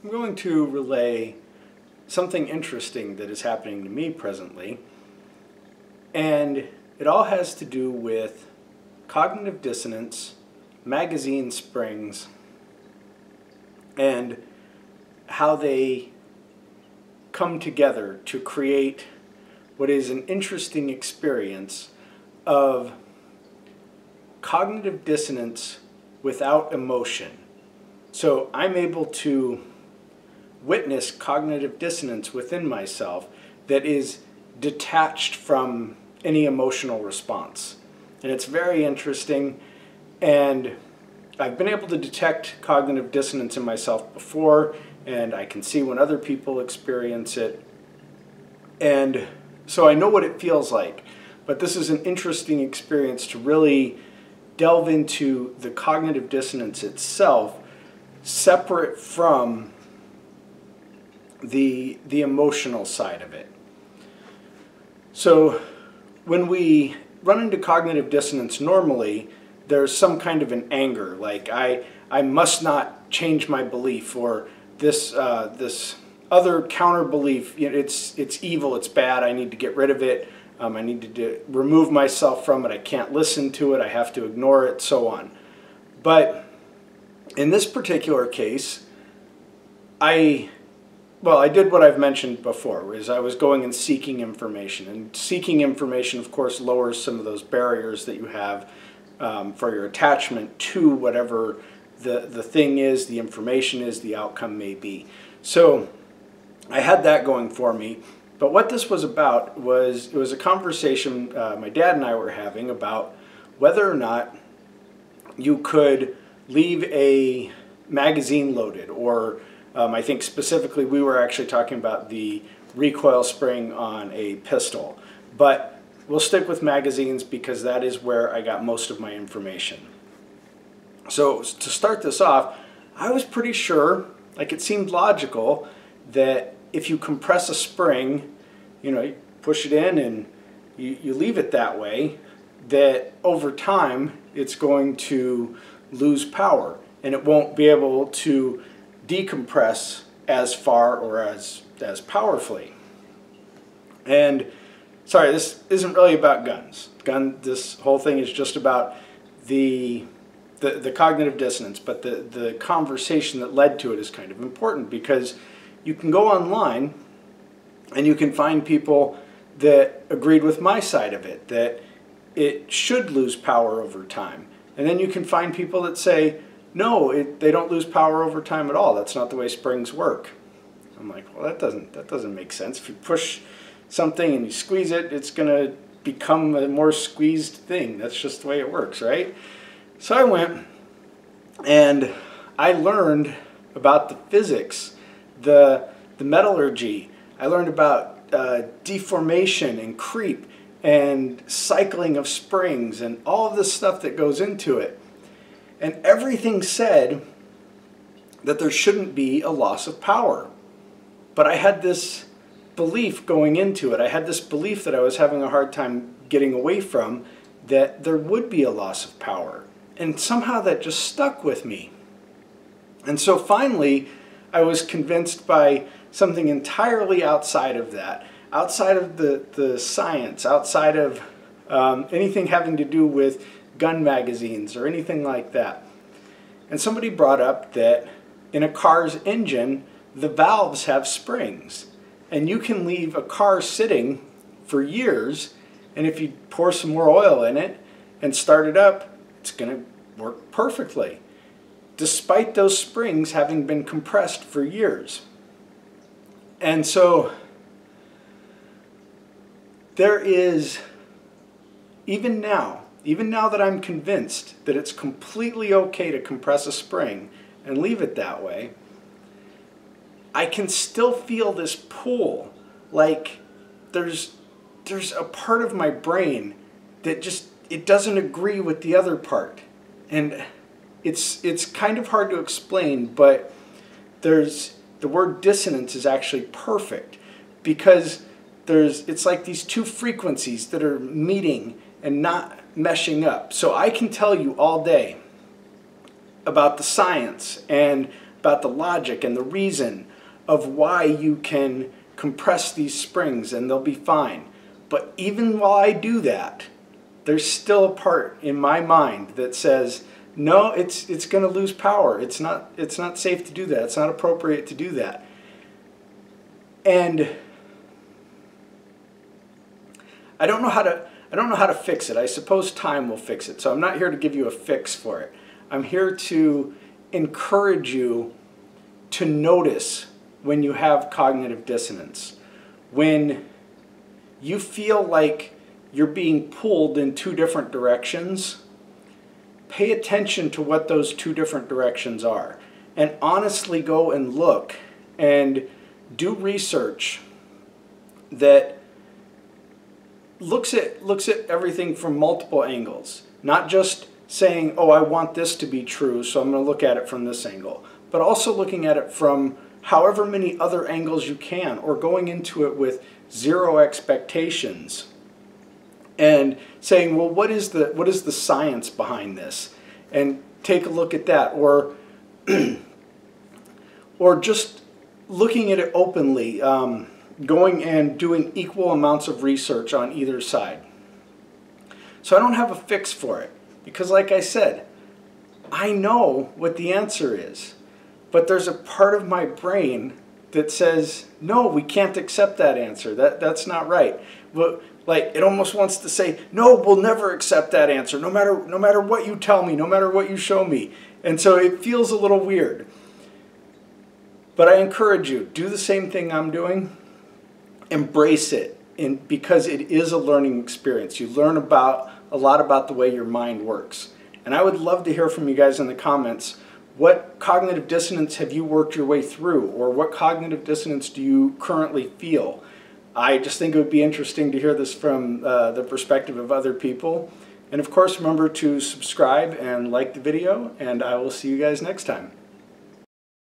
I'm going to relay something interesting that is happening to me presently, and it all has to do with cognitive dissonance, magazine springs, and how they come together to create what is an interesting experience of cognitive dissonance without emotion. So I'm able to witness cognitive dissonance within myself that is detached from any emotional response. And it's very interesting, and I've been able to detect cognitive dissonance in myself before, and I can see when other people experience it. And so I know what it feels like, but this is an interesting experience to really delve into the cognitive dissonance itself, separate from the emotional side of it. So when we run into cognitive dissonance normally, there's some kind of an anger, like I must not change my belief, or this other counter belief, you know, it's evil, it's bad, I need to get rid of it, I need to remove myself from it, I can't listen to it, I have to ignore it, so on. But in this particular case, I did what I've mentioned before, is I was going and seeking information. And seeking information, of course, lowers some of those barriers that you have for your attachment to whatever the thing is, the information is, the outcome may be. So I had that going for me. But what this was about was, it was a conversation my dad and I were having about whether or not you could leave a magazine loaded, or I think specifically we were actually talking about the recoil spring on a pistol. But we'll stick with magazines because that is where I got most of my information. So to start this off, I was pretty sure, like it seemed logical, that if you compress a spring, you know, you push it in and you leave it that way, that over time it's going to lose power and it won't be able to decompress as far or as powerfully. And sorry, this isn't really about guns. This whole thing is just about the cognitive dissonance, but the conversation that led to it is kind of important, because you can go online and you can find people that agreed with my side of it, that it should lose power over time. And then you can find people that say, no, they don't lose power over time at all. That's not the way springs work. I'm like, well, that doesn't make sense. If you push something and you squeeze it, it's going to become a more squeezed thing. That's just the way it works, right? So I went and I learned about the physics, the metallurgy. I learned about deformation and creep and cycling of springs and all of this stuff that goes into it. And everything said that there shouldn't be a loss of power. But I had this belief going into it. I had this belief that I was having a hard time getting away from, that there would be a loss of power. And somehow that just stuck with me. And so finally, I was convinced by something entirely outside of that, outside of the science, outside of anything having to do with gun magazines or anything like that. And somebody brought up that in a car's engine, the valves have springs. And you can leave a car sitting for years, and if you pour some more oil in it and start it up, it's going to work perfectly, despite those springs having been compressed for years. And so there is, even now that I'm convinced that it's completely okay to compress a spring and leave it that way, I can still feel this pull. Like there's a part of my brain that just, it doesn't agree with the other part. And it's kind of hard to explain, but the word dissonance is actually perfect, because it's like these two frequencies that are meeting and not meshing up. So I can tell you all day about the science and about the logic and the reason of why you can compress these springs and they'll be fine. But even while I do that, there's still a part in my mind that says, no, it's going to lose power. It's not safe to do that. It's not appropriate to do that. And I don't know how to fix it. I suppose time will fix it. So I'm not here to give you a fix for it. I'm here to encourage you to notice when you have cognitive dissonance. When you feel like you're being pulled in two different directions, pay attention to what those two different directions are. And honestly go and look and do research that looks at everything from multiple angles. Not just saying, oh, I want this to be true, so I'm going to look at it from this angle. But also looking at it from however many other angles you can, or going into it with zero expectations and saying, well, what is the science behind this? And take a look at that. Or or just looking at it openly, going and doing equal amounts of research on either side. So I don't have a fix for it, because like I said, I know what the answer is, but there's a part of my brain that says, no, we can't accept that answer. That's not right. But like, it almost wants to say, no, we'll never accept that answer, no matter what you tell me, no matter what you show me. And so it feels a little weird. But I encourage you, do the same thing I'm doing. Embrace it, because it is a learning experience. You learn a lot about the way your mind works. And I would love to hear from you guys in the comments. What cognitive dissonance have you worked your way through? Or what cognitive dissonance do you currently feel? I just think it would be interesting to hear this from the perspective of other people. And of course, remember to subscribe and like the video, and I will see you guys next time.